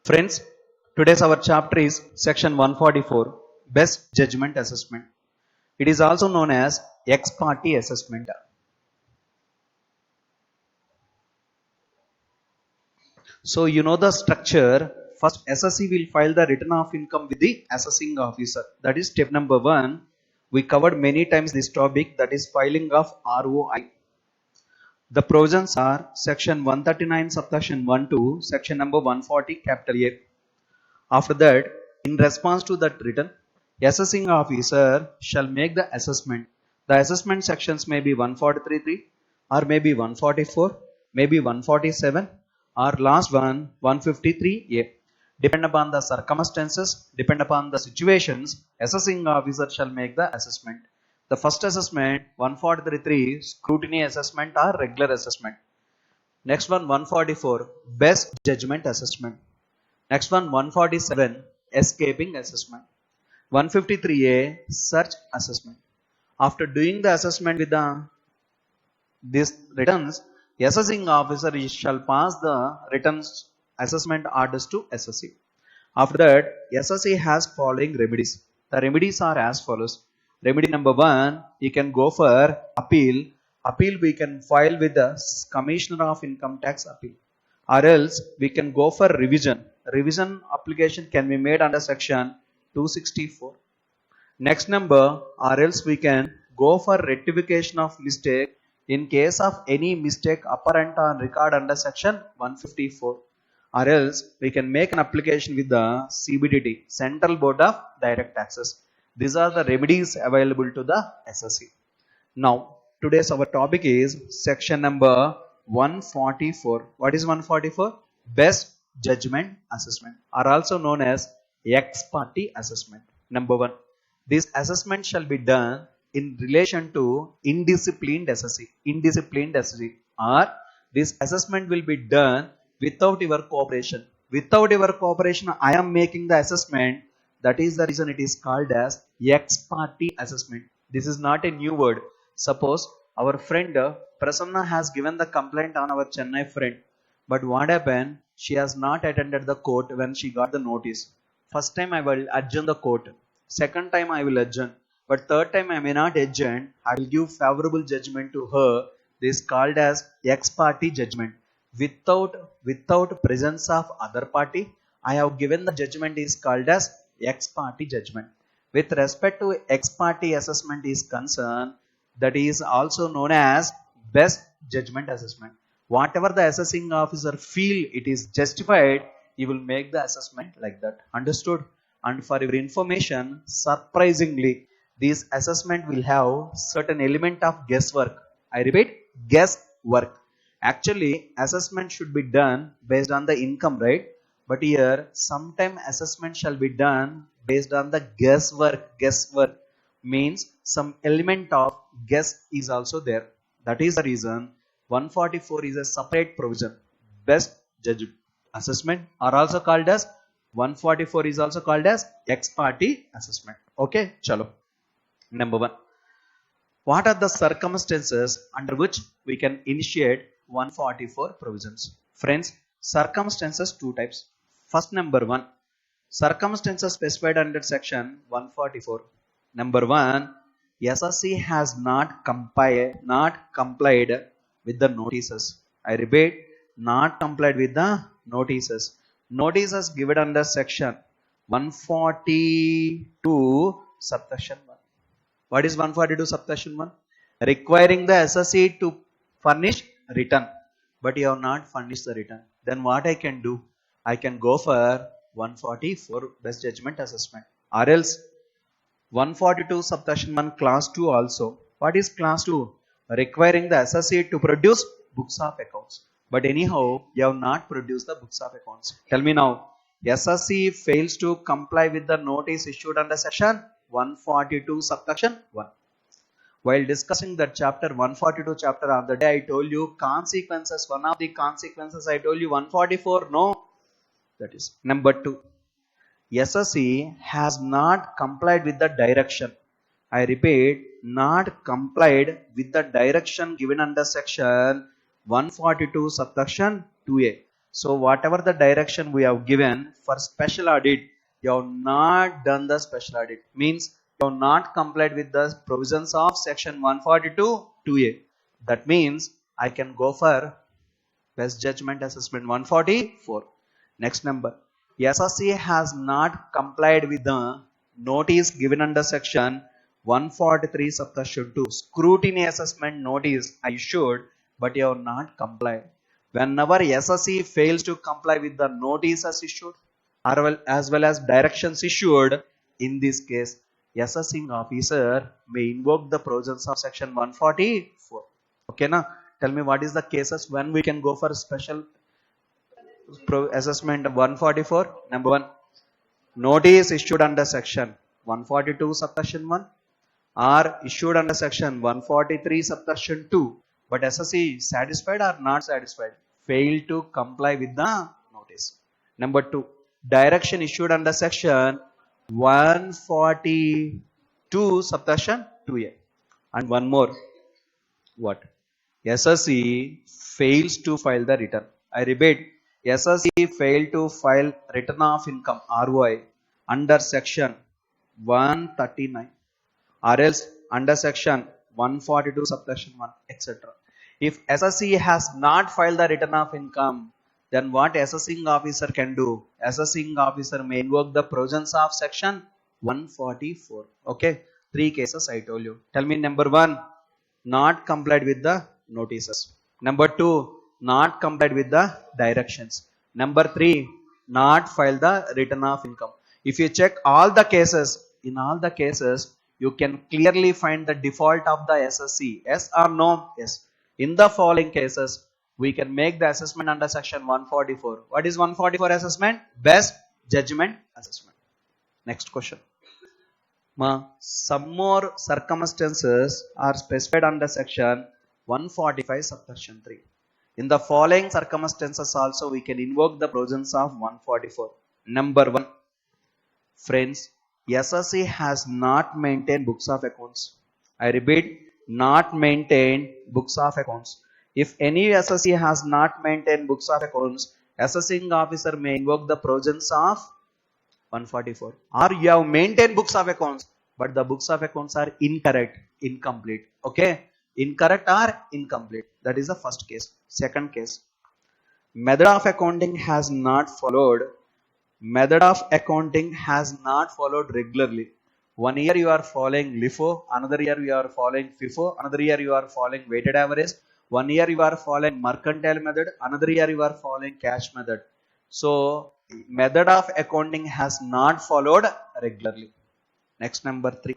Friends, today's our chapter is section 144, Best Judgment Assessment. It is also known as ex parte assessment. So you know the structure. First, SSC will file the return of income with the assessing officer. That is step number 1. We covered many times this topic, that is filing of ROI. The provisions are section 139 subsection 1 to section number 140 capital A. After that, in response to that return, assessing officer shall make the assessment. The assessment sections may be 143.3 or maybe 144, maybe 147 or last one 153A. Depend upon the circumstances, depend upon the situations, assessing officer shall make the assessment. The first assessment 143.3 scrutiny assessment or regular assessment. Next one 144 best judgment assessment. Next one 147 escaping assessment. 153A search assessment. After doing the assessment with these returns, assessing officer shall pass the returns assessment orders to SSC. After that, SSC has following remedies. The remedies are as follows. Remedy number 1, you can go for appeal. Appeal we can file with the Commissioner of Income Tax appeal. Or else we can go for revision. Revision application can be made under section 264. Next number, or else we can go for rectification of mistake in case of any mistake apparent on record under section 154. Or else we can make an application with the CBDT, Central Board of Direct Taxes. These are the remedies available to the SSC. Now, today's our topic is section number 144. What is 144? Best judgment assessment, or also known as ex parte assessment. Number 1. This assessment shall be done in relation to indisciplined SSC. Indisciplined SSC, or this assessment will be done without your cooperation. Without your cooperation, I am making the assessment. That is the reason it is called as ex parte assessment. This is not a new word. Suppose our friend Prasanna has given the complaint on our Chennai friend. But what happened? She has not attended the court when she got the notice. First time I will adjourn the court. Second time I will adjourn. But third time I may not adjourn. I will give favorable judgment to her. This is called as ex parte judgment. Without presence of other party, I have given the judgment is called as ex parte judgment. With respect to ex parte assessment is concerned, that is also known as best judgment assessment. Whatever the assessing officer feel it is justified, he will make the assessment like that. Understood? And for your information, surprisingly, this assessment will have certain element of guesswork. I repeat, guesswork. Actually, assessment should be done based on the income, right? But here, sometime assessment shall be done based on the guesswork. Guesswork means some element of guess is also there. That is the reason 144 is a separate provision. Best judgment assessment are also called as 144 is also called as ex parte assessment. Okay, chalo. Number 1. What are the circumstances under which we can initiate 144 provisions? Friends, circumstances 2 types. First, number 1. Circumstances specified under section 144. Number 1. SSC has not complied with the notices. I repeat, not complied with the notices. Notices given under section 142 subsection 1. What is 142 subsection 1? Requiring the SSC to furnish return. But you have not furnished the return. Then what I can do? I can go for 144 best judgment assessment. Or else 142 subsection 1 class 2 also. What is class 2? Requiring the SSC to produce books of accounts. But anyhow, you have not produced the books of accounts. Tell me now, SSC fails to comply with the notice issued under section 142 subsection 1. While discussing that chapter 142 chapter of the day, I told you consequences. One of the consequences I told you 144. No. That is number 2. SSC has not complied with the direction. I repeat, not complied with the direction given under section 142 subsection 2A. So whatever the direction we have given for special audit, you have not done the special audit. Means you have not complied with the provisions of section 142 2A. That means I can go for best judgment assessment 144. Next number. SSC has not complied with the notice given under section 143 subsection 2. Scrutiny assessment notice I issued, but you have not complied. Whenever SSC fails to comply with the notices issued as well as directions issued, in this case, assessing officer may invoke the provisions of section 144. Okay, now tell me what is the cases when we can go for special assessment 144. Number 1, notice issued under section 142 subsection 1 or issued under section 143 subsection 2, but SSC is satisfied or not satisfied, fail to comply with the notice. Number 2, direction issued under section 142 subsection 2A. And one more, what? SSC fails to file the return. I repeat, SSC failed to file return of income ROI under section 139 or else under section 142 subsection 1, etc. If SSC has not filed the return of income, then what assessing officer can do? Assessing officer may invoke the provisions of section 144. Okay, 3 cases I told you. Tell me number 1, not complied with the notices. Number 2, not complied with the directions. Number 3, not filed the return of income. If you check all the cases, in all the cases, you can clearly find the default of the SSC. Yes or no? Yes. In the following cases, we can make the assessment under section 144. What is 144 assessment? Best judgment assessment. Next question. Some more circumstances are specified under section 145 subsection 3. In the following circumstances also we can invoke the provisions of 144. Number 1, friends, SSC has not maintained books of accounts. I repeat, not maintained books of accounts. If any SSC has not maintained books of accounts, assessing officer may invoke the provisions of 144. Or you have maintained books of accounts, but the books of accounts are incorrect, incomplete. Okay, incorrect or incomplete. That is the first case. Second case, method of accounting has not followed. Method of accounting has not followed regularly. 1 year you are following LIFO, another year you are following FIFO, another year you are following weighted average. 1 year you are following mercantile method, another year you are following cash method. So method of accounting has not followed regularly. Next, number 3,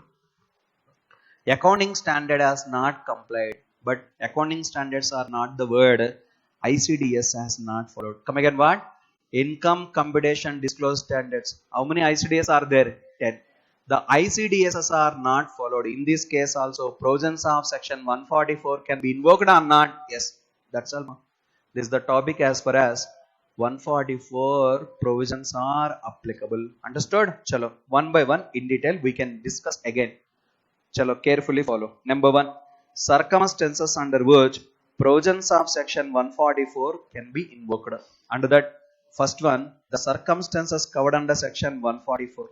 accounting standard has not complied, but accounting standards are not the word. ICDS has not followed. Come again, what? Income computation disclosure standards. How many ICDS are there? 10. The ICDS are not followed. In this case also, provisions of section 144 can be invoked or not? Yes. That's all. This is the topic as far as 144 provisions are applicable. Understood? Chalo, one by one in detail we can discuss again. Chalo, carefully follow. Number 1, circumstances under which provisions of section 144 can be invoked. Under that, first one, the circumstances covered under section 144.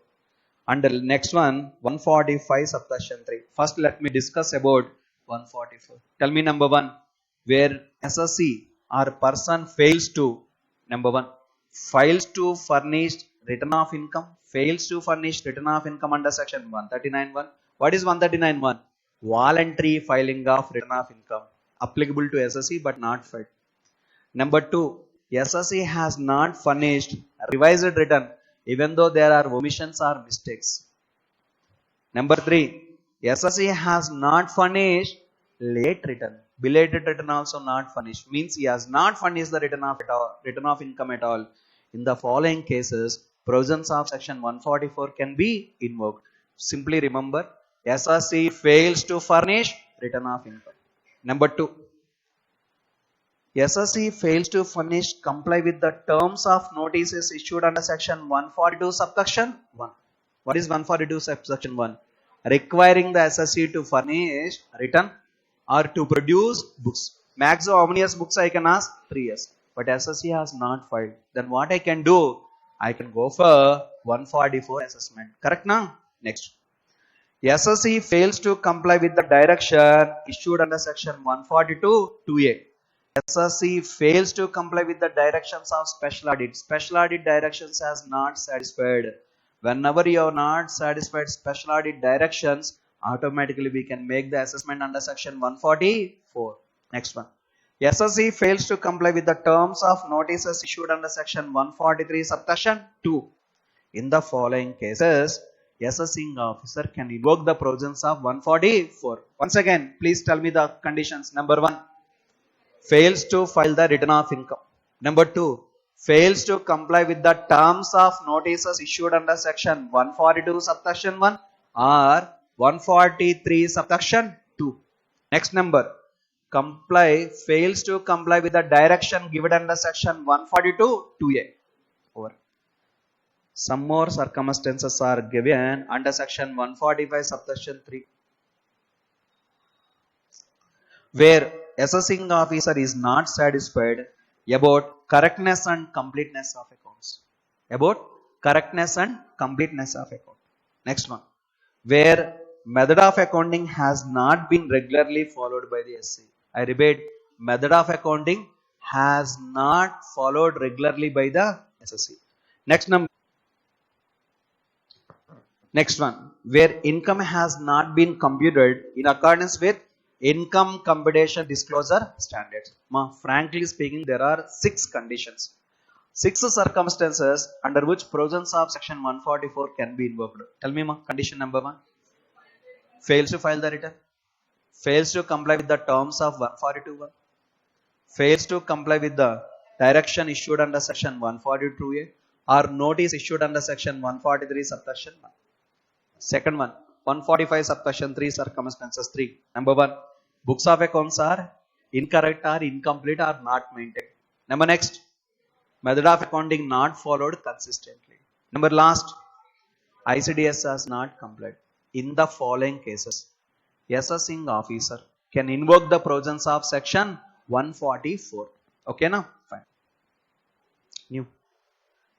Under next one, 145 subsection 3. First, let me discuss about 144. Tell me number 1, where SSC or person fails to, number 1, fails to furnish return of income, fails to furnish return of income under section 139(1). What is 139(1)? Voluntary filing of return of income, applicable to SSC but not filed. Number 2, SSC has not furnished revised return even though there are omissions or mistakes. Number 3, SSC has not furnished late return. Belated return also not furnished. Means he has not furnished the return of income at all. In the following cases, provisions of section 144 can be invoked. Simply remember, SSC fails to furnish return of income. Number 2, SSC fails to comply with the terms of notices issued under section 142 subsection 1. What is 142 subsection 1? Requiring the SSC to furnish return or to produce books. Maximum how many years books I can ask? 3 years. but SSC has not filed. Then what I can do? I can go for 144 assessment. Correct now? Next. SSC fails to comply with the direction issued under section 142 2A. SSC fails to comply with the directions of special audit. Special audit directions has not satisfied. Whenever you are not satisfied special audit directions, automatically we can make the assessment under section 144. Next one. SSC fails to comply with the terms of notices issued under section 143 subsection 2. In the following cases, assessing officer can invoke the provisions of 144. Once again, please tell me the conditions. Number 1. Fails to file the return of income. Number 2. Fails to comply with the terms of notices issued under section 142 subsection 1 or 143 subsection 2. Next number. Fails to comply with the direction given under section 142 2A. Over. Some more circumstances are given under section 145 subsection 3. Where assessing officer is not satisfied about correctness and completeness of accounts. About correctness and completeness of account. Next one. Where method of accounting has not been regularly followed by the SC. I repeat, method of accounting has not followed regularly by the SSC. Next one, where income has not been computed in accordance with income computation disclosure standards. Frankly speaking, there are 6 conditions. 6 circumstances under which provisions of section 144 can be invoked. Tell me, condition number 1. Fails to file the return. Fails to comply with the terms of 142.1. Fails to comply with the direction issued under section 142A or notice issued under section 143 subsection 1. Second one, 145 subsection 3 circumstances 3. Number 1, books of accounts are incorrect or incomplete or not maintained. Number next, method of accounting not followed consistently. Number last, ICDS has not complied. In the following cases, assessing officer can invoke the provisions of section 144. Okay, now fine. New.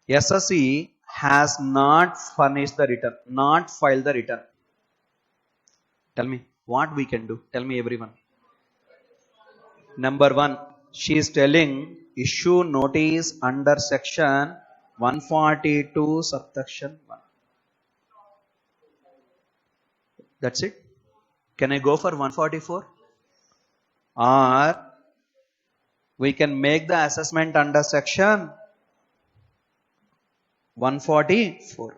SSC has not furnished the return, not filed the return. Tell me what we can do. Tell me everyone. Number 1, she is telling issue notice under section 142 subsection 1. That's it. Can I go for 144? Or we can make the assessment under section 144.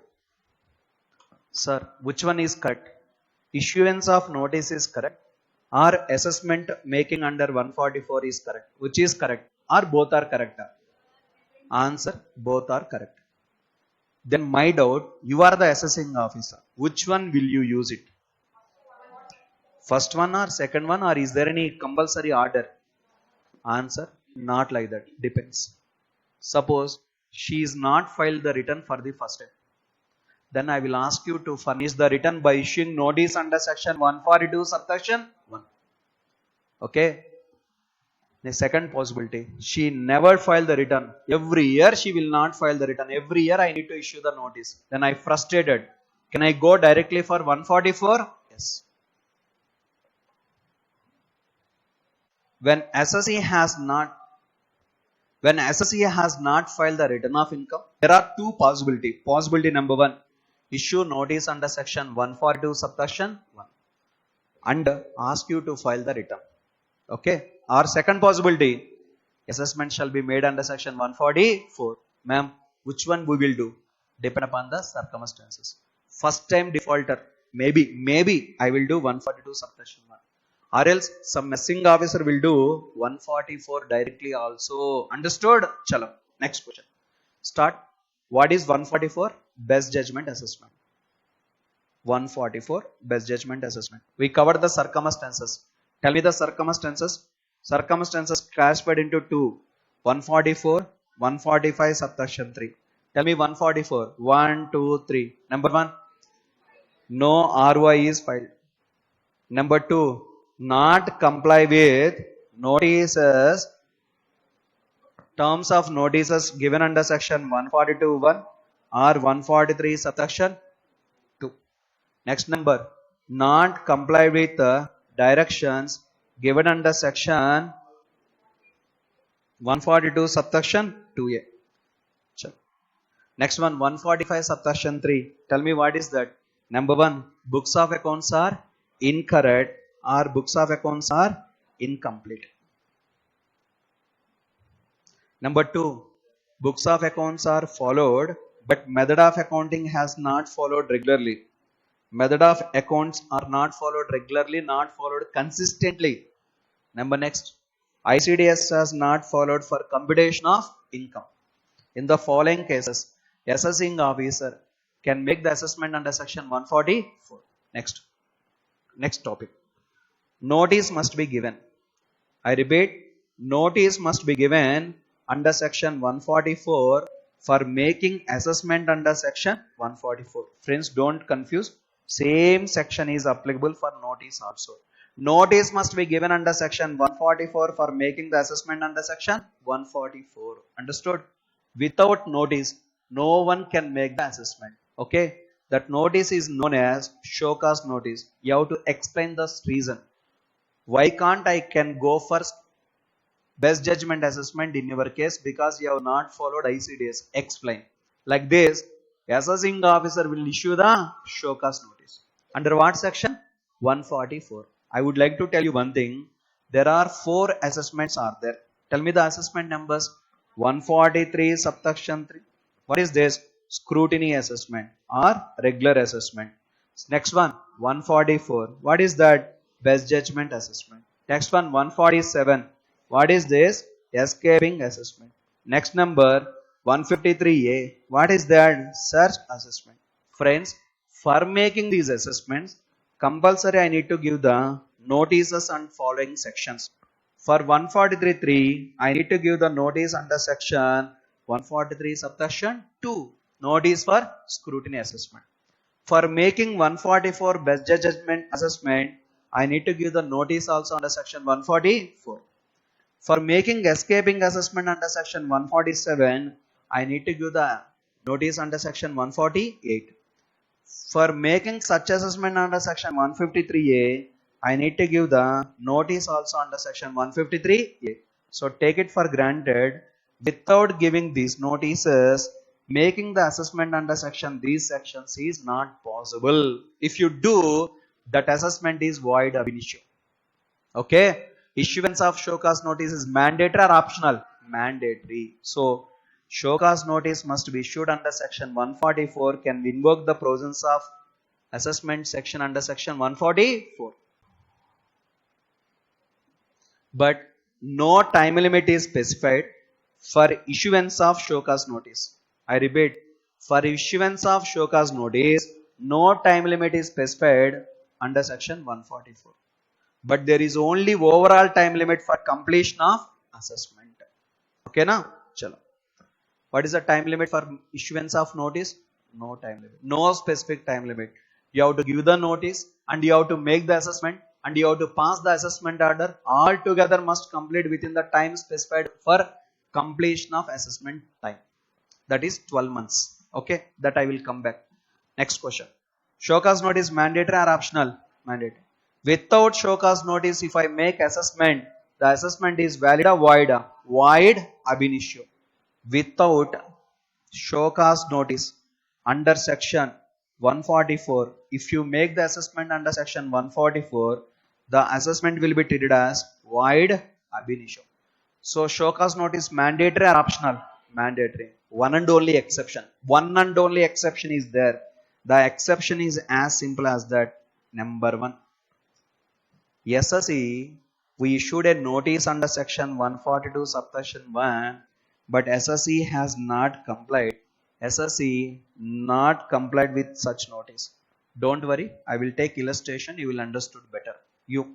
Sir, which one is correct? Issuance of notice is correct or assessment making under 144 is correct? Which is correct? Or both are correct? Answer, both are correct. Then my doubt, you are the assessing officer. Which one will you use it? First one or second one, or is there any compulsory order? Answer, not like that. Depends. Suppose she is not filed the return for the first time. Then I will ask you to furnish the return by issuing notice under section 142 subsection 1. Okay. The second possibility, she never filed the return. Every year she will not file the return. Every year I need to issue the notice. Then I frustrated. Can I go directly for 144? Yes. When SSC has not filed the return of income, there are 2 possibilities. Possibility number 1, issue notice under section 142 subsection 1 and ask you to file the return. Okay. Or second possibility, assessment shall be made under section 144. Ma'am, which one we will do? Depend upon the circumstances. First time defaulter, maybe I will do 142 subsection 1. Or else some assessing officer will do 144 directly also. Understood? Chalo. Next question. Start. What is 144? Best judgment assessment. 144 best judgment assessment. We covered the circumstances. Tell me the circumstances. Circumstances classified into 2. 144, 145 subsection 3. Tell me 144. 1, 2, 3. Number 1. No ROI is filed. Number 2. Not comply with notices terms of notices given under section 142(1) or 143 subsection 2. Next number, not comply with directions given under section 142 subsection 2a. Next one, 145 subsection 3. Tell me what is that? Number 1, books of accounts are incorrect or books of accounts are incomplete. Number 2, books of accounts are followed, but method of accounting has not followed regularly. Method of accounts are not followed regularly, not followed consistently. Number next, ICDS has not followed for computation of income. In the following cases, assessing officer can make the assessment under section 144. Next topic. Notice must be given. I repeat, notice must be given under section 144 for making assessment under section 144. Friends, don't confuse. Same section is applicable for notice also. Notice must be given under section 144 for making the assessment under section 144. Understood? Without notice, no one can make the assessment. Okay? That notice is known as show cause notice. You have to explain the reason. Why can't I can go for best judgment assessment in your case? Because you have not followed ICDS. Explain. Like this, assessing officer will issue the show cause notice. Under what section? 144. I would like to tell you one thing. There are 4 assessments are there. Tell me the assessment numbers. 143 subsection 3. What is this? Scrutiny assessment or regular assessment. Next one, 144. What is that? Best judgment assessment. Next one, 147. What is this? Escaping assessment. Next number, 153A. What is that? Search assessment. Friends, for making these assessments, compulsory I need to give the notices and following sections. For 143.3, I need to give the notice under section 143 subsection 2. Notice for scrutiny assessment. For making 144 best judgment assessment, I need to give the notice also under section 144. For making escaping assessment under section 147, I need to give the notice under section 148. For making such assessment under section 153A, I need to give the notice also under section 153A. So take it for granted, without giving these notices, making the assessment under these sections is not possible. If you do, that assessment is void ab initio. Okay? Issuance of show cause notice is mandatory or optional? Mandatory. So, show cause notice must be issued under section 144. Can we invoke the provisions of assessment section under section 144? But no time limit is specified for issuance of show cause notice. I repeat, for issuance of show cause notice, no time limit is specified under section 144. But there is only overall time limit for completion of assessment. Okay now? Chalo. What is the time limit for issuance of notice? No time limit. No specific time limit. You have to give the notice and you have to make the assessment and you have to pass the assessment order. All together must complete within the time specified for completion of assessment time. That is 12 months. Okay? That I will come back. Next question. Show cause notice mandatory or optional? Mandatory. Without show cause notice, if I make assessment, the assessment is valid or void? Void ab initio. Without show cause notice under section 144, if you make the assessment under section 144, the assessment will be treated as void ab initio. So show cause notice mandatory or optional? Mandatory. One and only exception. One and only exception is there. The exception is as simple as that. Number 1. SSE, we issued a notice under section 142 subsection 1, but SSE has not complied. SSE not complied with such notice. Don't worry, I will take illustration, you will understood better. You,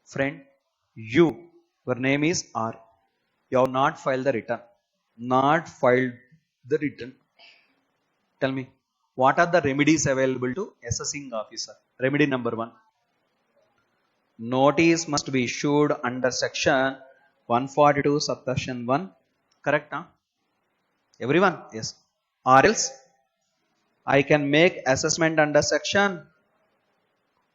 friend, your name is R. You have not filed the return. Not filed the return. Tell me, what are the remedies available to assessing officer? Remedy number 1. Notice must be issued under section 142 subsection 1 Correct, huh? Everyone? Yes. Or else I can make assessment under section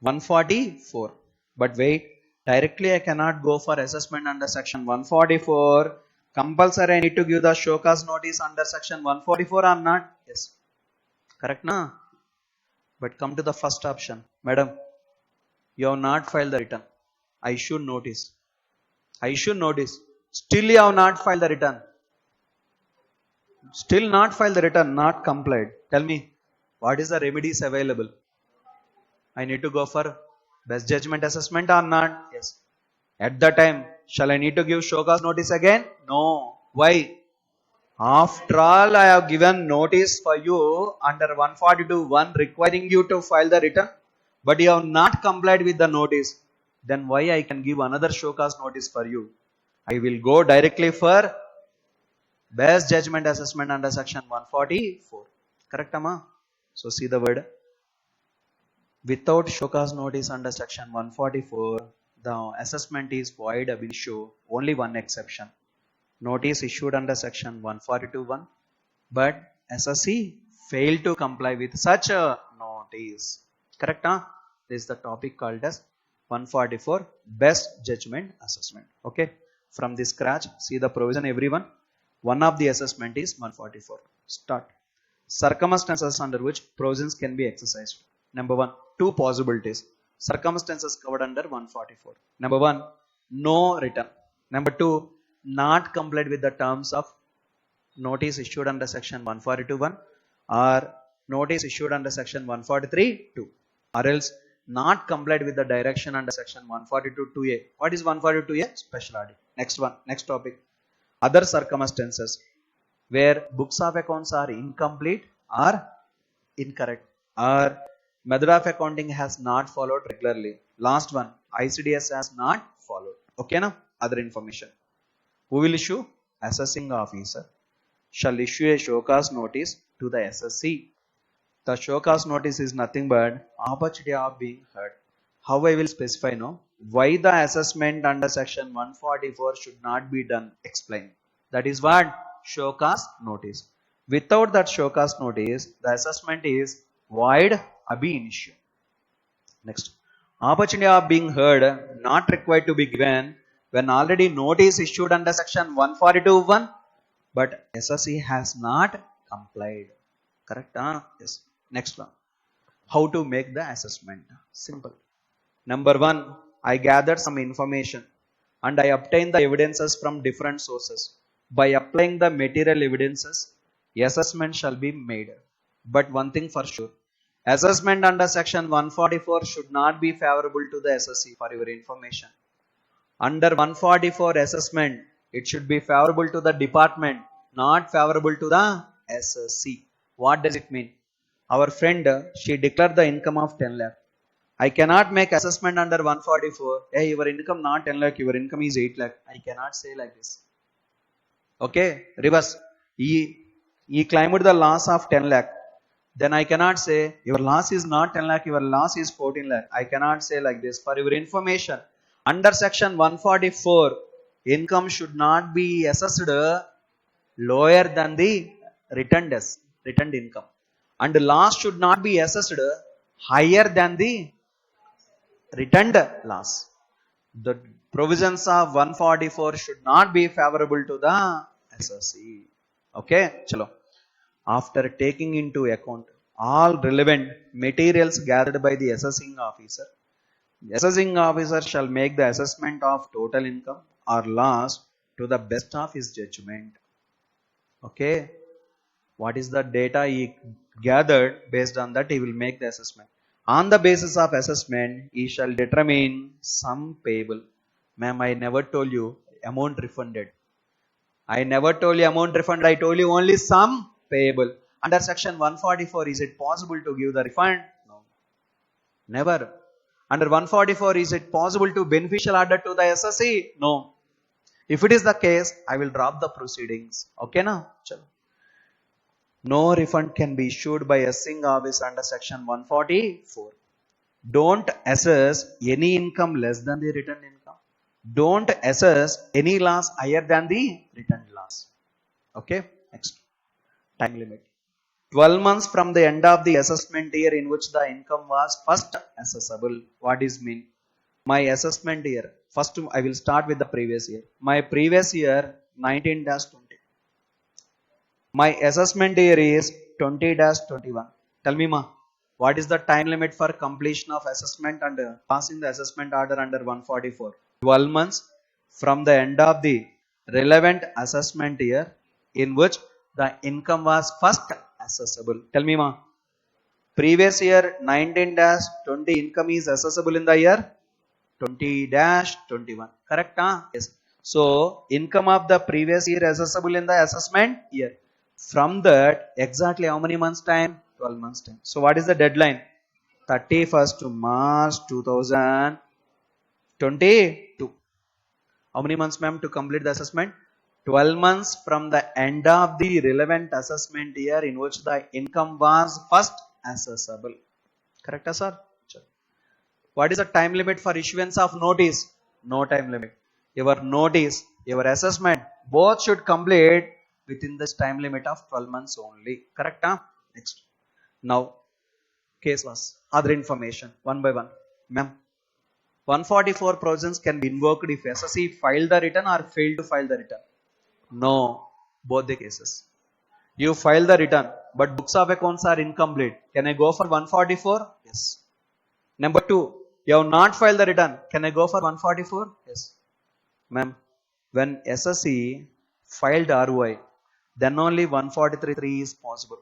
144. But wait, directly I cannot go for assessment under section 144. Compulsory I need to give the show cause notice under section 144 or not? Yes. Correct, na? But come to the first option. Madam, you have not filed the return. I should notice. I should notice. Still you have not filed the return. Still not filed the return, not complied. Tell me, what is the remedies available? I need to go for best judgment assessment or not? Yes. At the time, shall I need to give show cause notice again? No. Why? After all, I have given notice for you under 142(1) requiring you to file the return, but you have not complied with the notice. Then why I can give another show cause notice for you? I will go directly for best judgment assessment under section 144. Correct, Amma? So see the word. Without show cause notice under section 144, the assessment is void ab initio. Only one exception. Notice issued under section 142(1), but SSC failed to comply with such a notice. Correct, huh? This is the topic called as 144 best judgment assessment. Okay, from this scratch, see the provision, everyone. One of the assessment is 144. Start. Circumstances under which provisions can be exercised. Number one, two possibilities. Circumstances covered under 144. Number one, no return. Number two, not complied with the terms of notice issued under section 142(1) or notice issued under section 143(2), or else not complied with the direction under section 142(2)(a). What is 142(a)? Special audit. Next one, next topic. Other circumstances where books of accounts are incomplete or incorrect, or method of accounting has not followed regularly. Last one, ICDS has not followed. Okay, now other information. Who will issue? Assessing officer shall issue a show cause notice to the SSC. The show cause notice is nothing but opportunity of being heard. How I will specify now? Why the assessment under section 144 should not be done? Explain. That is what? Show cause notice. Without that show cause notice, the assessment is void ab initio. Next. Opportunity of being heard not required to be given when already notice issued under section 142(1), but SSC has not complied. Correct? Yes. Next one. How to make the assessment? Simple. Number one, I gathered some information and I obtained the evidences from different sources. By applying the material evidences, assessment shall be made. But one thing for sure, assessment under section 144 should not be favorable to the SSC, for your information. Under 144 assessment, it should be favorable to the department, not favorable to the SSC. What does it mean? Our friend, she declared the income of 10 lakh. I cannot make assessment under 144. Hey, your income not 10 lakh, your income is 8 lakh. I cannot say like this. Okay, reverse. He claimed the loss of 10 lakh. Then I cannot say your loss is not 10 lakh, your loss is 14 lakh. I cannot say like this. For your information, under section 144, income should not be assessed lower than the returned income. And loss should not be assessed higher than the returned loss. The provisions of 144 should not be favorable to the SSC. Okay, chalo. After taking into account all relevant materials gathered by the assessing officer shall make the assessment of total income or loss to the best of his judgment. Okay, what is the data he gathered? Based on that, he will make the assessment. On the basis of assessment, he shall determine sum payable. Ma'am, I never told you amount refunded. I never told you amount refunded. I told you only sum payable. Under section 144, is it possible to give the refund? No. Never. Under 144, is it possible to beneficial order to the SSC? No. If it is the case, I will drop the proceedings. Okay, now? Chalo. No refund can be issued by assessing office under section 144. Don't assess any income less than the returned income. Don't assess any loss higher than the returned loss. Okay, next. Time limit. 12 months from the end of the assessment year in which the income was first assessable. What is mean? My assessment year. First, I will start with the previous year. My previous year 19-20. My assessment year is 20-21. Tell me, ma, what is the time limit for completion of assessment and passing the assessment order under 144? 12 months from the end of the relevant assessment year in which the income was first accessible. Tell me, ma. Previous year 19-20 income is accessible in the year 20-21. Correct? Huh? Yes. So income of the previous year accessible in the assessment year. From that, exactly how many months time? 12 months time. So what is the deadline? 31st March 2022. How many months, ma'am, to complete the assessment? 12 months from the end of the relevant assessment year in which the income was first accessible. Correct, sir? What is the time limit for issuance of notice? No time limit. Your notice, your assessment, both should complete within this time limit of 12 months only. Correct? Huh? Next. Now, case was other information one by one. Ma'am, 144 provisions can be invoked if SSC filed the return or failed to file the return. No, both the cases. You file the return, but books of accounts are incomplete. Can I go for 144? Yes. Number two, you have not filed the return. Can I go for 144? Yes. Ma'am, when SSC filed ROI, then only 143 is possible.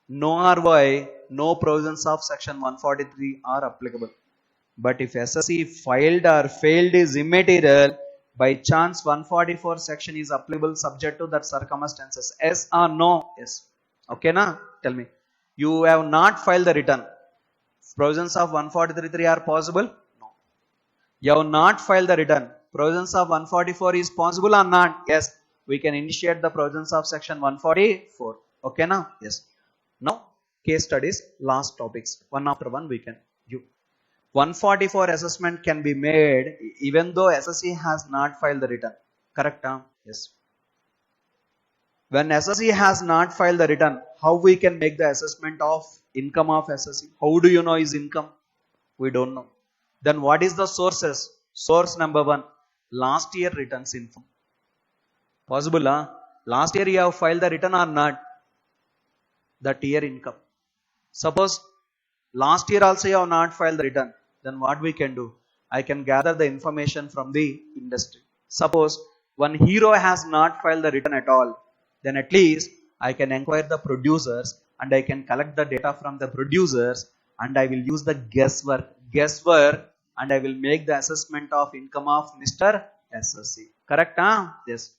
No ROI, no provisions of section 143 are applicable. But if SSC filed or failed is immaterial, by chance 144 section is applicable subject to that circumstances. Yes or no? Yes. Okay, na? Tell me. You have not filed the return. Provisions of 143 are possible? No. You have not filed the return. Provisions of 144 is possible or not? Yes. We can initiate the provisions of section 144. Okay, na? Yes. Now, case studies, last topics. One after one we can do. 144 assessment can be made even though SSC has not filed the return. Correct? Huh? Yes. When SSC has not filed the return, how we can make the assessment of income of SSC? How do you know his income? We don't know. Then what is the sources? Source number one, last year returns info. Possible? Huh? Last year you have filed the return or not? That year income. Suppose last year also you have not filed the return. Then what we can do? I can gather the information from the industry. Suppose one hero has not filed the return at all, then at least I can inquire the producers and I can collect the data from the producers and I will use the guesswork and I will make the assessment of income of Mr. SSC. Correct? Huh? Yes.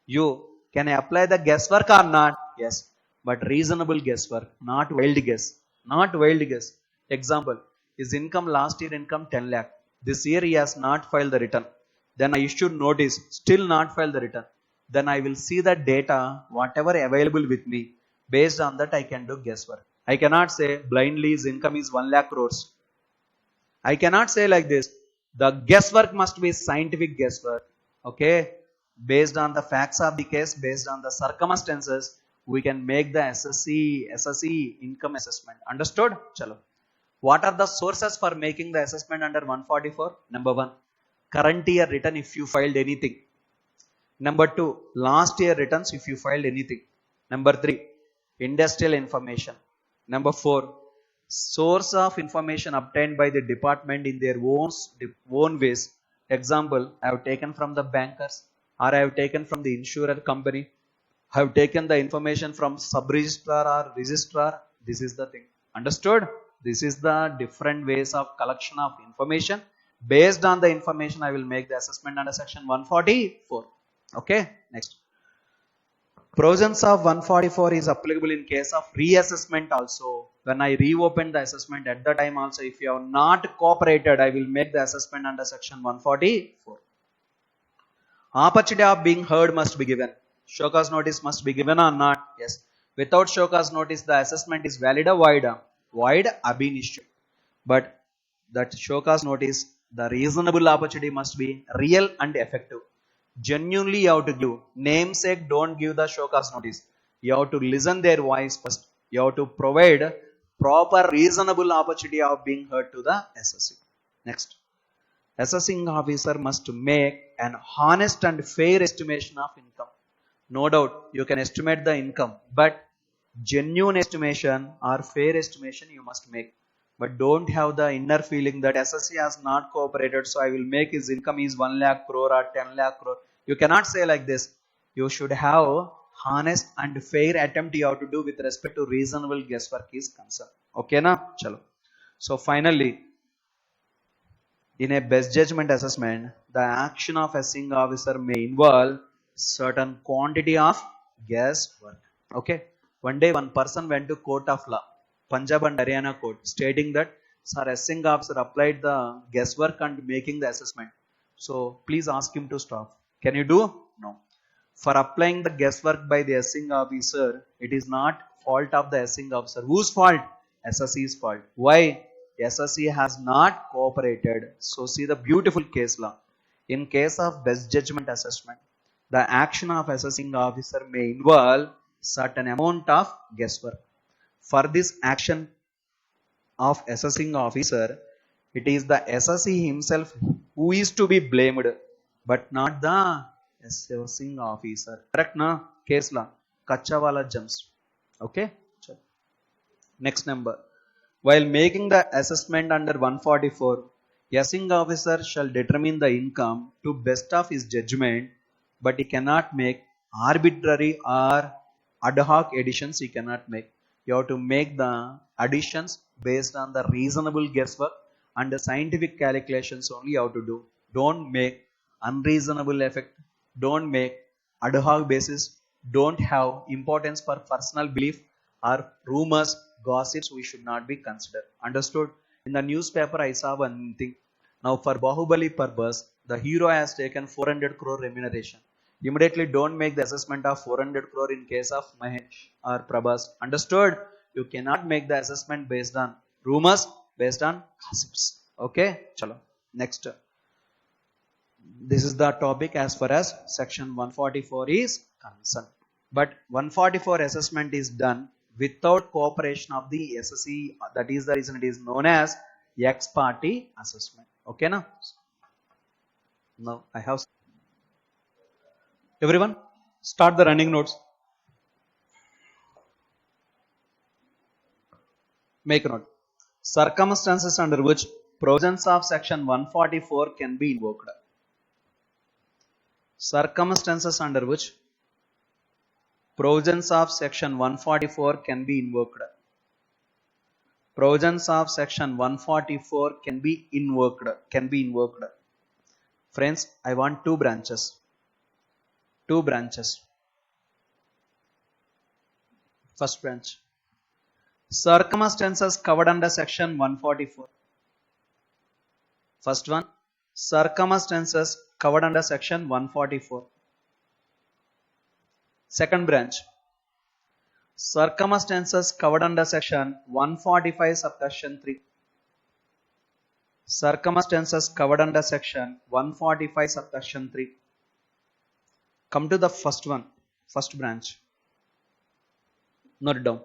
You, can I apply the guesswork or not? Yes. But reasonable guesswork, not wild guess. Not wild guess. Example, his income last year income 10 lakh. This year he has not filed the return. Then I issued notice, still not filed the return. Then I will see the data, whatever available with me. Based on that I can do guesswork. I cannot say blindly his income is 1 lakh crores. I cannot say like this. The guesswork must be scientific guesswork. Okay? Based on the facts of the case, based on the circumstances, we can make the SSC income assessment. Understood? Chalo. What are the sources for making the assessment under 144? Number one, current year return if you filed anything. Number two, last year returns if you filed anything. Number three, industrial information. Number four, source of information obtained by the department in their own ways. Example, I have taken from the bankers or I have taken from the insurer company. I have taken the information from sub-registrar or registrar. This is the thing. Understood? This is the different ways of collection of information. Based on the information, I will make the assessment under section 144. Okay, next. Provisions of 144 is applicable in case of reassessment also. When I reopen the assessment at the time also, if you have not cooperated, I will make the assessment under section 144. Opportunity of being heard must be given. Show cause notice must be given or not? Yes. Without show cause notice, the assessment is valid or void? Void ab initio. But that show cause notice, the reasonable opportunity must be real and effective. Genuinely you have to give. Namesake, don't give the show cause notice. You have to listen their voice first. You have to provide proper reasonable opportunity of being heard to the SSC. Next. Assessing officer must make an honest and fair estimation of income. No doubt you can estimate the income, but genuine estimation or fair estimation you must make. But don't have the inner feeling that SSC has not cooperated, so I will make his income is 1 lakh crore or 10 lakh crore. You cannot say like this. You should have honest and fair attempt you have to do with respect to reasonable guesswork is concerned. Okay na? Chalo. So finally, in a best judgment assessment, the action of assessing officer may involve certain quantity of guesswork. Okay. One day one person went to court of law, Punjab and Haryana court, stating that sir, assessing officer applied the guesswork and making the assessment. So please ask him to stop. Can you do? No. For applying the guesswork by the assessing officer, it is not fault of the assessing officer. Whose fault? SSC's fault. Why? SSC has not cooperated. So see the beautiful case law. In case of best judgment assessment, the action of assessing officer may involve certain amount of guesswork. For this action of assessing officer, it is the SSC himself who is to be blamed, but not the assessing officer. Correct na? Case law. Kacha wala jumps. Okay? Next number. While making the assessment under 144, assessing officer shall determine the income to best of his judgment, but he cannot make arbitrary or ad hoc additions. He cannot make. You have to make the additions based on the reasonable guesswork and the scientific calculations only you have to do. Don't make unreasonable effect. Don't make ad hoc basis. Don't have importance for personal belief or rumors, gossips. We should not be considered. Understood? In the newspaper, I saw one thing. Now, for Bahubali purpose, the hero has taken 400 crore remuneration. Immediately, don't make the assessment of 400 crore in case of Mahesh or Prabhas. Understood? You cannot make the assessment based on rumors, based on gossips. Okay? Chalo. Next. This is the topic as far as section 144 is concerned. But 144 assessment is done without cooperation of the SSC. That is the reason it is known as ex parte assessment. Okay na? Now I have everyone start the running notes. Make a note. Circumstances under which provisions of section 144 can be invoked. Circumstances under which provisions of section 144 can be invoked. Provisions of section 144 can be invoked. Friends, I want two branches. First branch. Circumstances covered under section 144. First one. Circumstances covered under section 144. Second branch. Circumstances covered under section 145 subsection 3. Circumstances covered under section 145 subsection 3. Come to the first one, first branch. Note it down.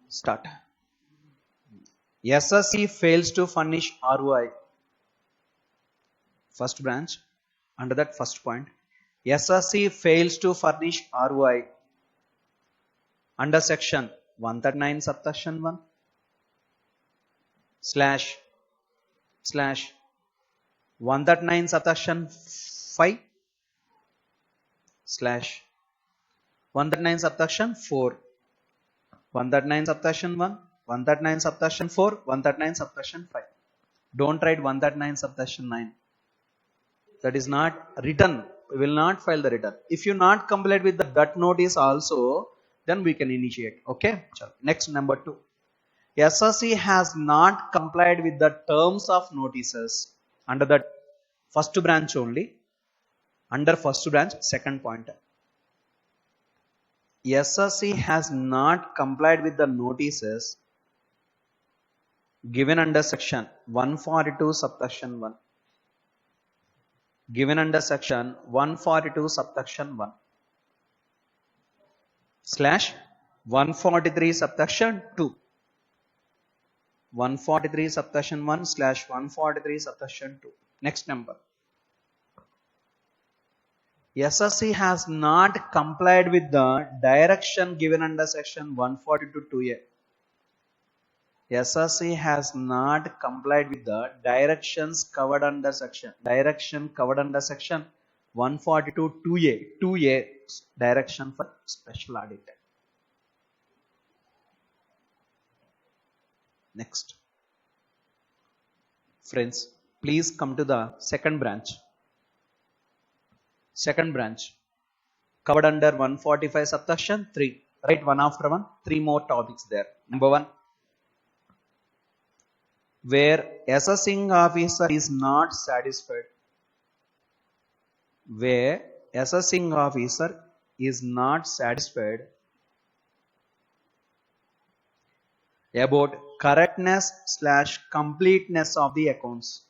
Start. SSC fails to furnish ROI. First branch, under that first point. SSC fails to furnish ROI under section 139 subsection 1 slash 139 subsection 5 slash 139 subsection 4 139 subsection 1 139 subsection 4 139 subsection 5. Don't write 139 subsection 9. That is not written. We will not file the return. If you not complied with the that notice also, then we can initiate. Okay. Next, number 2. SSC has not complied with the terms of notices under the first branch only. Under first branch, second point. SSC has not complied with the notices given under section 142 subsection 1. given under section 142 subsection 1 slash 143 subsection 2. 143 subsection 1 slash 143 subsection 2. Next number. SSC has not complied with the direction given under section 142 2A. SSC has not complied with the direction covered under section 142 2A direction for special audit. Next. Friends, please come to the second branch. Second branch covered under 145 subsection 3. Right, one after one, 3 more topics there. Number 1, where assessing officer is not satisfied. Where assessing officer is not satisfied about correctness / completeness of the accounts.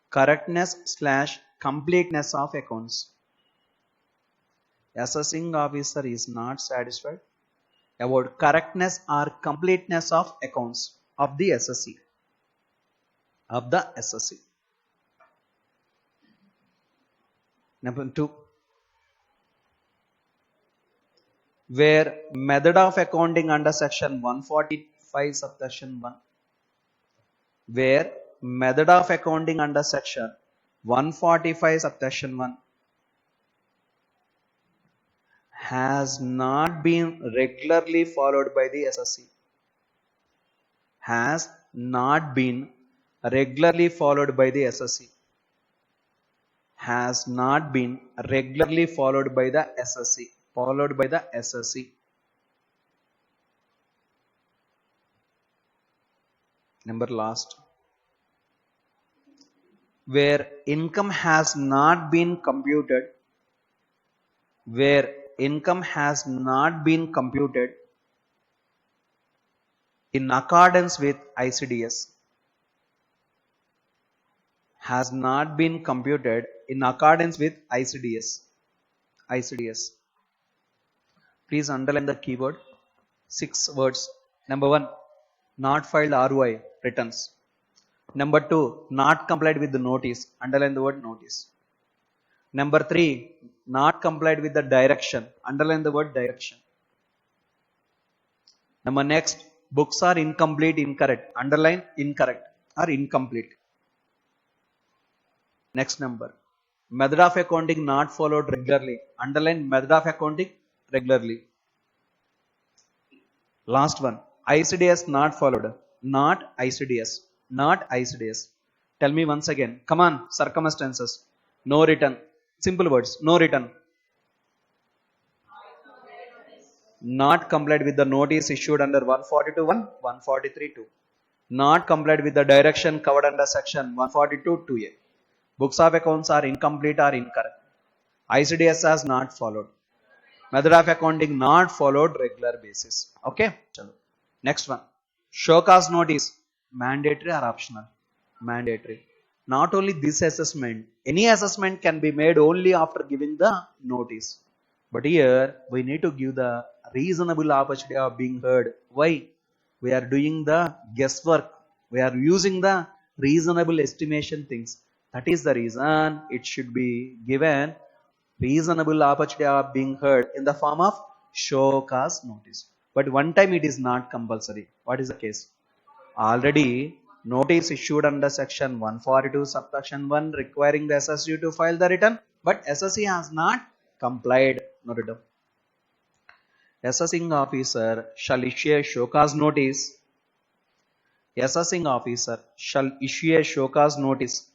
Correctness / completeness of accounts. Assessing officer is not satisfied about correctness or completeness of accounts of the SSC. Number 2, where method of accounting under section 145 subsection 1. Where method of accounting under section 145 subsection 1 has not been regularly followed by the SSC. Has not been regularly followed by the SSC. Has not been regularly followed by the SSC. Number last, where income has not been computed. Where income has not been computed in accordance with ICDS. Has not been computed in accordance with ICDS. Please underline the keyword. 6 words. Number 1, not filed ROI returns. Number 2, not complied with the notice. Underline the word notice. Number 3, not complied with the direction. Underline the word direction. Number next, books are incomplete, incorrect. Underline incorrect or incomplete. Next number, method of accounting not followed regularly. Underline method of accounting regularly. Last one, ICDS not followed. Not ICDS. Tell me once again. Come on, circumstances. No return. Simple words. No return. Not complied with the notice issued under 142.1, 143.2. Not complied with the direction covered under section 142.2a. Books of accounts are incomplete or incorrect. ICDS has not followed. Method of accounting not followed regular basis. Okay. Next one. Show cause notice. Mandatory or optional? Mandatory. Not only this assessment, any assessment can be made only after giving the notice. But here we need to give the reasonable opportunity of being heard. Why? We are doing the guesswork. We are using the reasonable estimation things. That is the reason it should be given reasonable opportunity of being heard in the form of show cause notice. But one time it is not compulsory. What is the case? Already notice issued under section 142 subsection 1 requiring the SSU to file the return, but SSC has not complied. No return. Assessing officer shall issue a show cause notice. Assessing officer shall issue a show cause notice.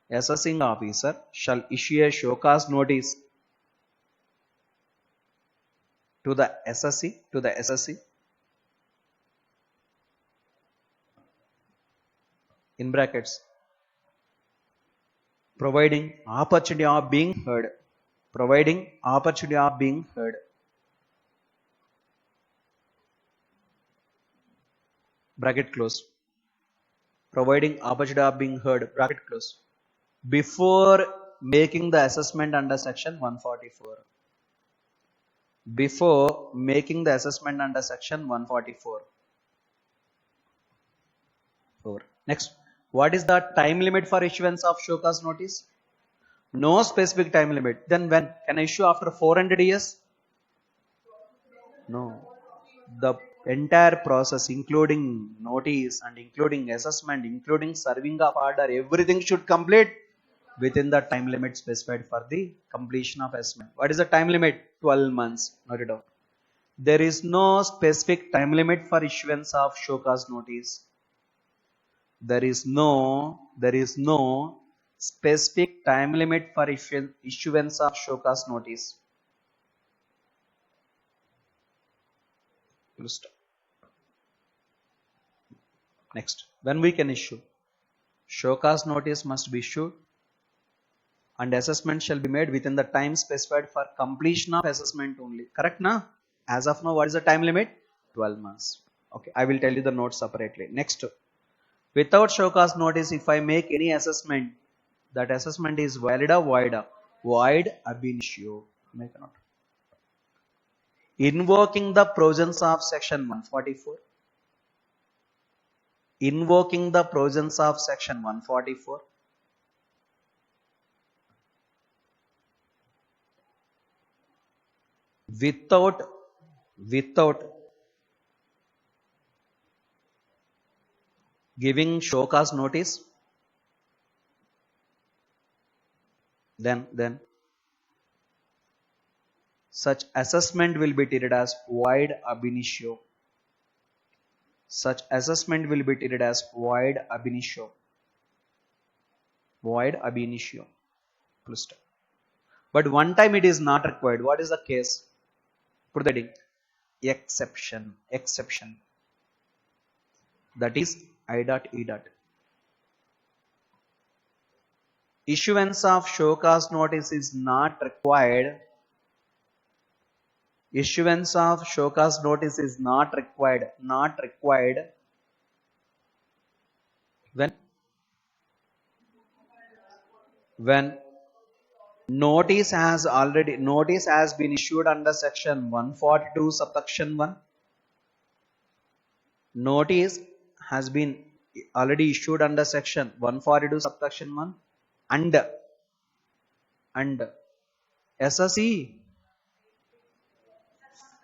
Assessing officer shall issue a show cause notice to the SSC, in brackets, providing opportunity of being heard. Bracket close. Providing opportunity of being heard. Bracket close. before making the assessment under section 144. Before making the assessment under section 144. Next, what is the time limit for issuance of show cause notice? No specific time limit. Then when can I issue after 400 years? No. The entire process, including notice and including assessment, including serving of order, everything should complete within the time limit specified for the completion of assessment. What is the time limit? 12 months. Note it down. There is no specific time limit for issuance of show cause notice. There is no specific time limit for issuance of show cause notice. Next, when we can issue? Show cause notice must be issued and assessment shall be made within the time specified for completion of assessment only. Correct na? As of now, what is the time limit? 12 months. Okay, I will tell you the notes separately. Next, without show cause notice, if I make any assessment, that assessment is valid or void? Void ab initio. Make a note. Invoking the provisions of section 144. Invoking the provisions of section 144. Without giving show cause notice, then such assessment will be treated as void ab initio. Such assessment will be treated as void ab initio. Void ab initio. But one time it is not required. What is the case? Put the heading. Exception. That is I.E. Issuance of show cause notice is not required. Issuance of show cause notice is not required. When notice has been issued under section 142 subsection 1. Notice has been already issued under section 142 subsection 1 and SSC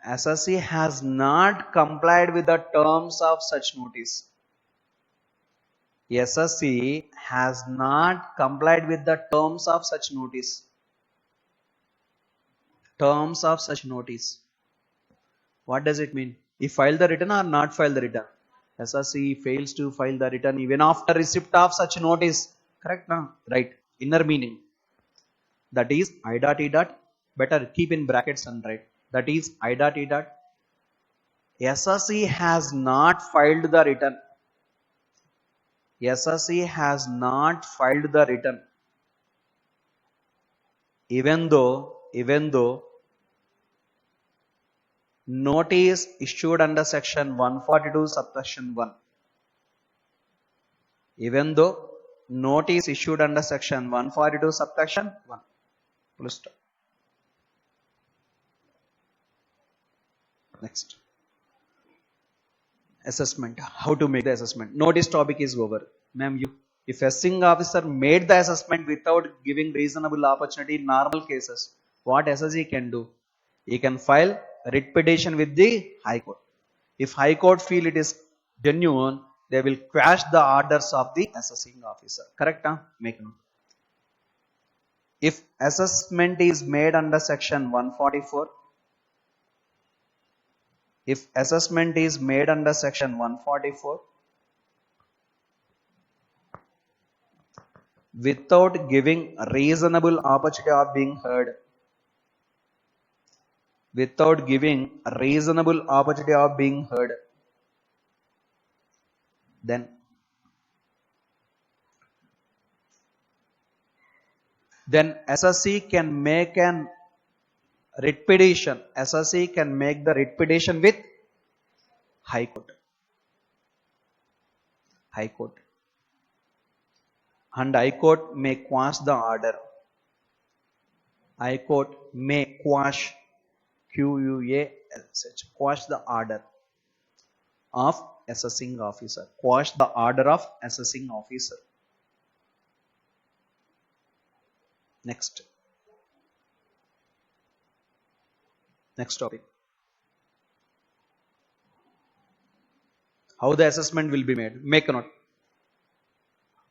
has not complied with the terms of such notice. SSC has not complied with the terms of such notice. Terms of such notice. What does it mean? He filed the return or not filed the return? SSC fails to file the return even after receipt of such notice. Correct? No? Right. Inner meaning. That is I.E. Better keep in brackets and write. That is I.E. SSC has not filed the return. SSC has not filed the return. Even though notice issued under section 142 subsection 1. Even though notice issued under section 142 subsection 1. Full stop. Next. Assessment. How to make the assessment? Notice topic is over. Ma'am, if assessing officer made the assessment without giving reasonable opportunity in normal cases, what SSC can do? He can file writ petition with the High Court. If High Court feel it is genuine, they will quash the orders of the assessing officer. Correct? Make note. If assessment is made under section 144, if assessment is made under section 144 without giving reasonable opportunity of being heard, without giving reasonable opportunity of being heard, then SSC can make an writ petition. SSC can make the writ petition with High Court. High Court. and High Court may quash the order. High Court may quash, QUASH, quash the order of assessing officer. Quash the order of assessing officer. Next. Next topic. How the assessment will be made. Make a note.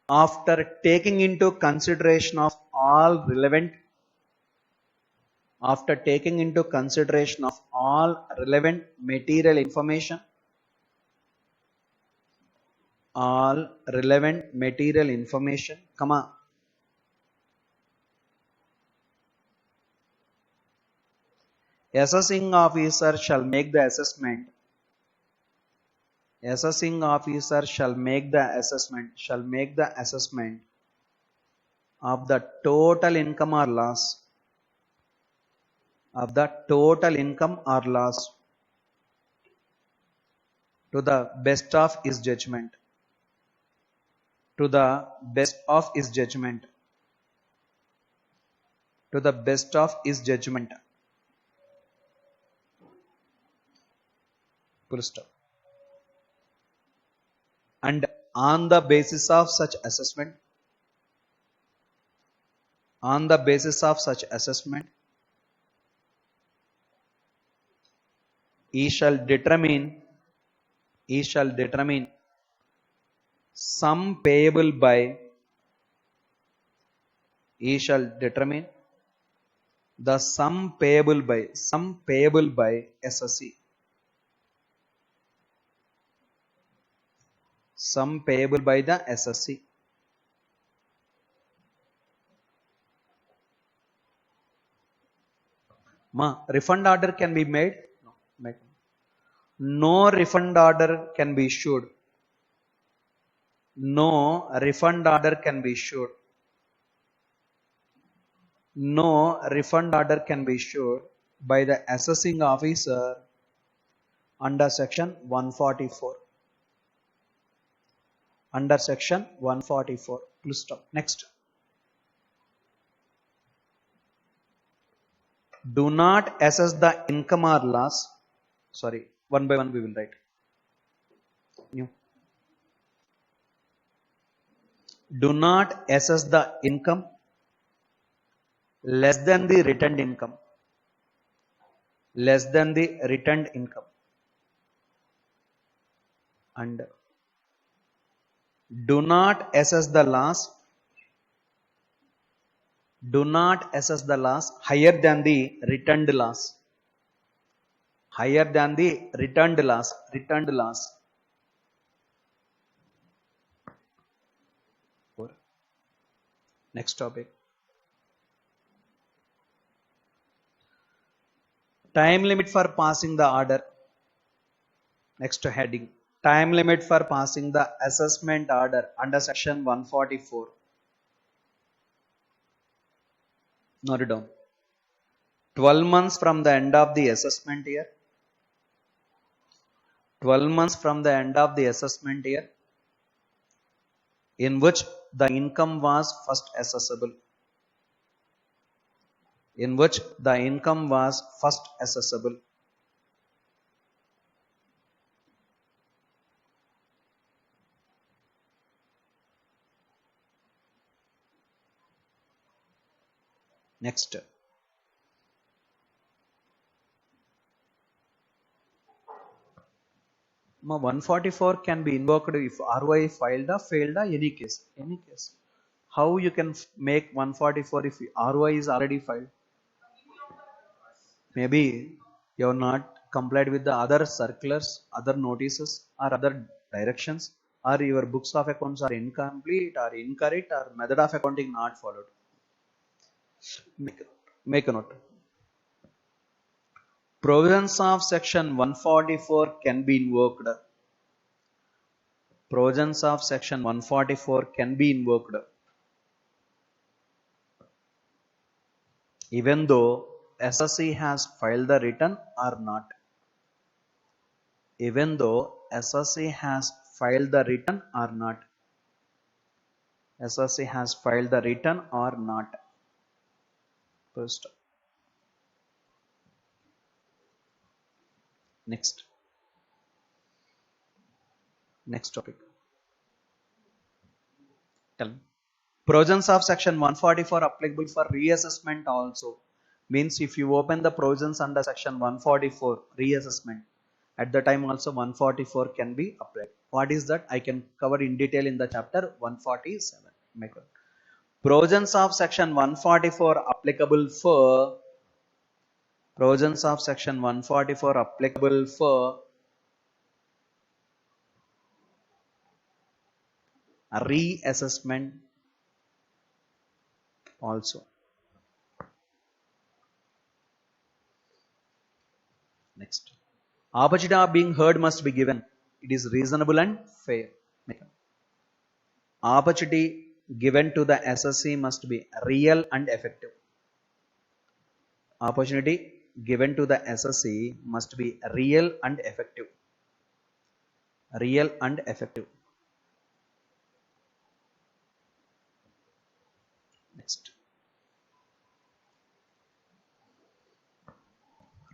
After taking into consideration of all relevant material information, comma, assessing officer shall make the assessment. Assessing officer shall make the assessment of the total income or loss. To the best of his judgment. To the best of his judgment. Full stop. And on the basis of such assessment, he shall determine sum payable by the sum payable by SSC. Sum payable by the SSC. Refund order can be made? No refund order can be issued. No refund order can be issued by the assessing officer under section 144. Please stop. Next. Do not assess the income or loss. Sorry, one by one we will write. New. Do not assess the income less than the returned income. And do not assess the loss higher than the returned loss. Next topic. Time limit for passing the order. Next heading. Time limit for passing the assessment order under section 144. Note it down. 12 months from the end of the assessment year. 12 months from the end of the assessment year in which the income was first assessable. Next. Ma 144 can be invoked if ROI failed any case. How you can make 144 if ROI is already filed? Maybe you have not complied with the other circulars, other notices or other directions, or your books of accounts are incomplete or incorrect or method of accounting not followed. Make a note. Provisions of section 144 can be invoked. Even though SSC has filed the return or not. SSC has filed the return or not. First. Next topic. Tell me. Provisions of section 144 applicable for reassessment also. Means if you open the provisions under section 144 reassessment, at the time also 144 can be applied. What is that? I can cover in detail in the chapter 147. Provisions of section 144 applicable for provisions of section 144 applicable for a reassessment also. Next. Opportunity of being heard must be given. It is reasonable and fair. Opportunity given to the SSC must be real and effective. Opportunity given to the SSC must be real and effective. Real and effective. Next.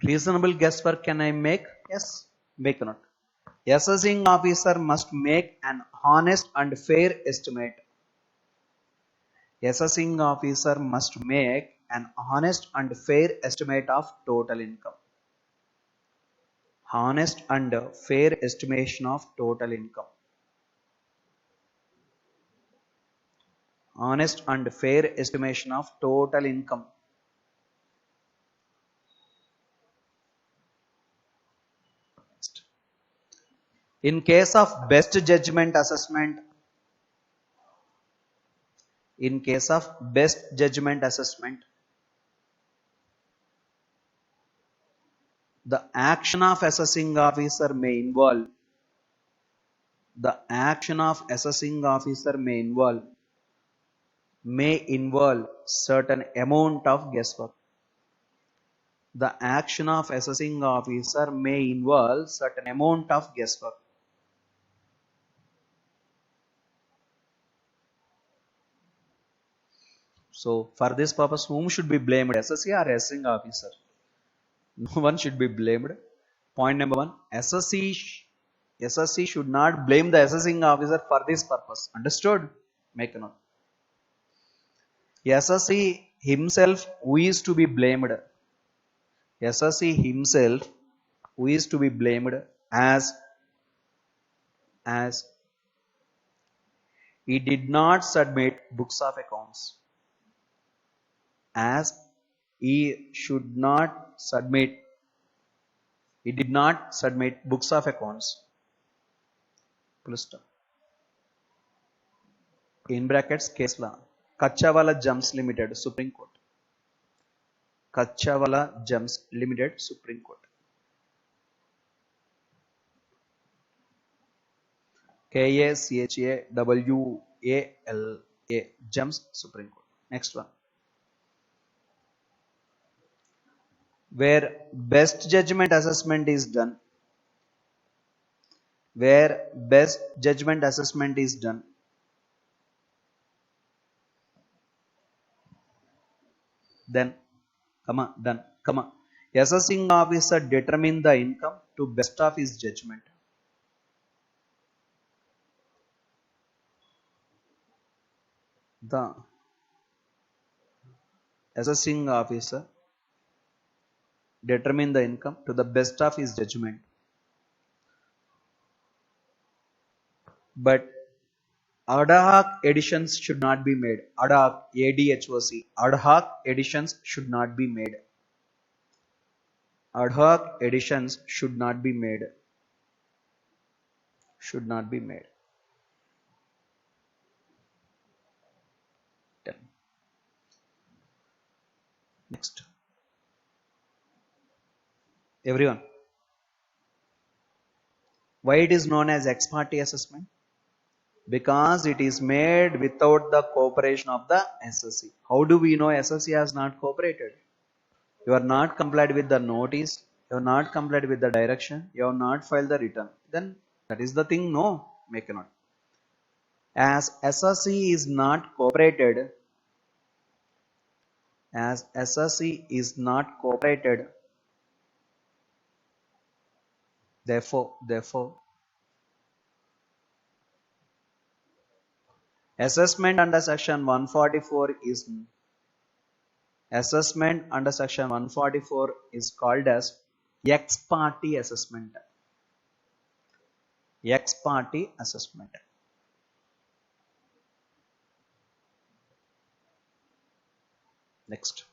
Reasonable guesswork can I make? Yes, make or not. Assessing officer must make an honest and fair estimate. Assessing officer must make an honest and fair estimate of total income. Honest and fair estimation of total income. Honest and fair estimation of total income. In case of best judgment assessment, in case of best judgment assessment, the action of assessing officer may involve certain amount of guesswork. The action of assessing officer may involve certain amount of guesswork. So for this purpose, whom should be blamed? SSC or assessing officer? No one should be blamed. Point number one, SSC should not blame the assessing officer for this purpose. Understood? Make a note. SSC himself who is to be blamed. SSC himself who is to be blamed as he did not submit books of accounts. As he did not submit books of accounts. In brackets, case law. Kachawala Gems Limited, Supreme Court. Kachawala Gems Limited, Supreme Court. KACHAWALA, Gems, Supreme Court. Next one. Where best judgment assessment is done. Where best judgment assessment is done. Then, assessing officer determine the income to best of his judgment. The assessing officer determine the income to the best of his judgment. But ad hoc additions should not be made. Ad hoc, ADHOC. Ad hoc additions should not be made. Ad hoc additions should not be made. Should not be made. Next. Everyone. Why it is known as ex parte assessment? Because it is made without the cooperation of the SSC. How do we know SSC has not cooperated? You are not complied with the notice, you are not complied with the direction, you have not filed the return. Then that is the thing, no, make a note. As SSC is not cooperated, as SSC is not cooperated, therefore, assessment under section 144 is assessment under section 144 is called as ex parte assessment. Ex parte assessment. Next.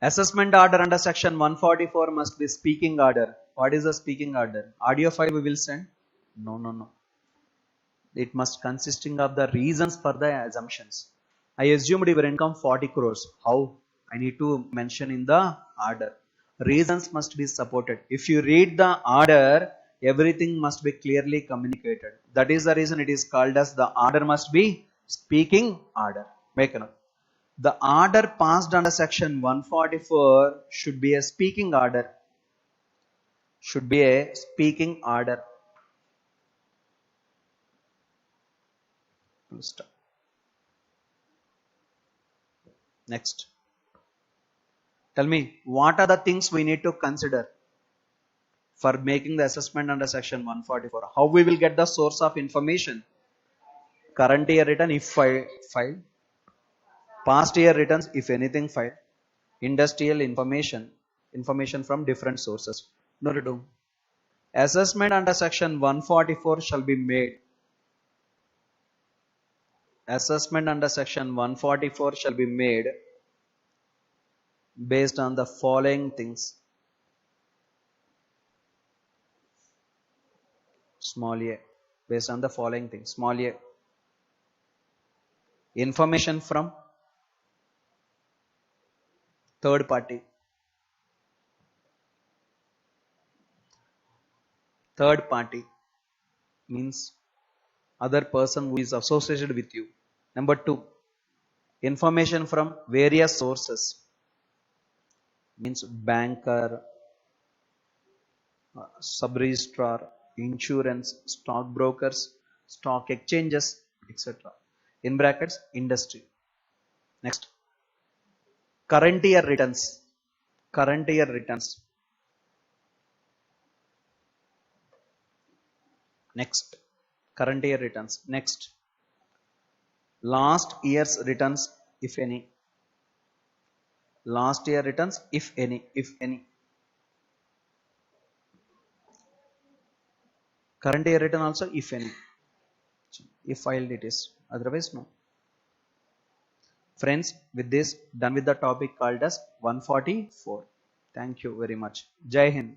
Assessment order under section 144 must be speaking order. What is the speaking order? Audio file we will send? No. It must consisting of the reasons for the assumptions. I assumed your income 40 crores. How? I need to mention in the order. Reasons must be supported. If you read the order, everything must be clearly communicated. That is the reason it is called as the order must be speaking order. Make a note. The order passed under section 144 should be a speaking order. Should be a speaking order. Next. Tell me, what are the things we need to consider for making the assessment under section 144? How we will get the source of information? Current year return if filed, past year returns if anything filed, industrial information from different sources. No to do. Assessment under section 144 shall be made. Assessment under section 144 shall be made based on the following things. Small a. Based on the following things. Small a. Information from third party. Third party means other person who is associated with you. Number 2, information from various sources means banker, sub-registrar, insurance, stock brokers, stock exchanges, etc. In brackets, industry. Next, current year returns. Current year returns. Next, current year returns. Next, last year's returns, if any. Last year returns, if any. Current year return also, if any. If filed it is, otherwise no. Friends, with this, done with the topic called as 144. Thank you very much. Jai Hind.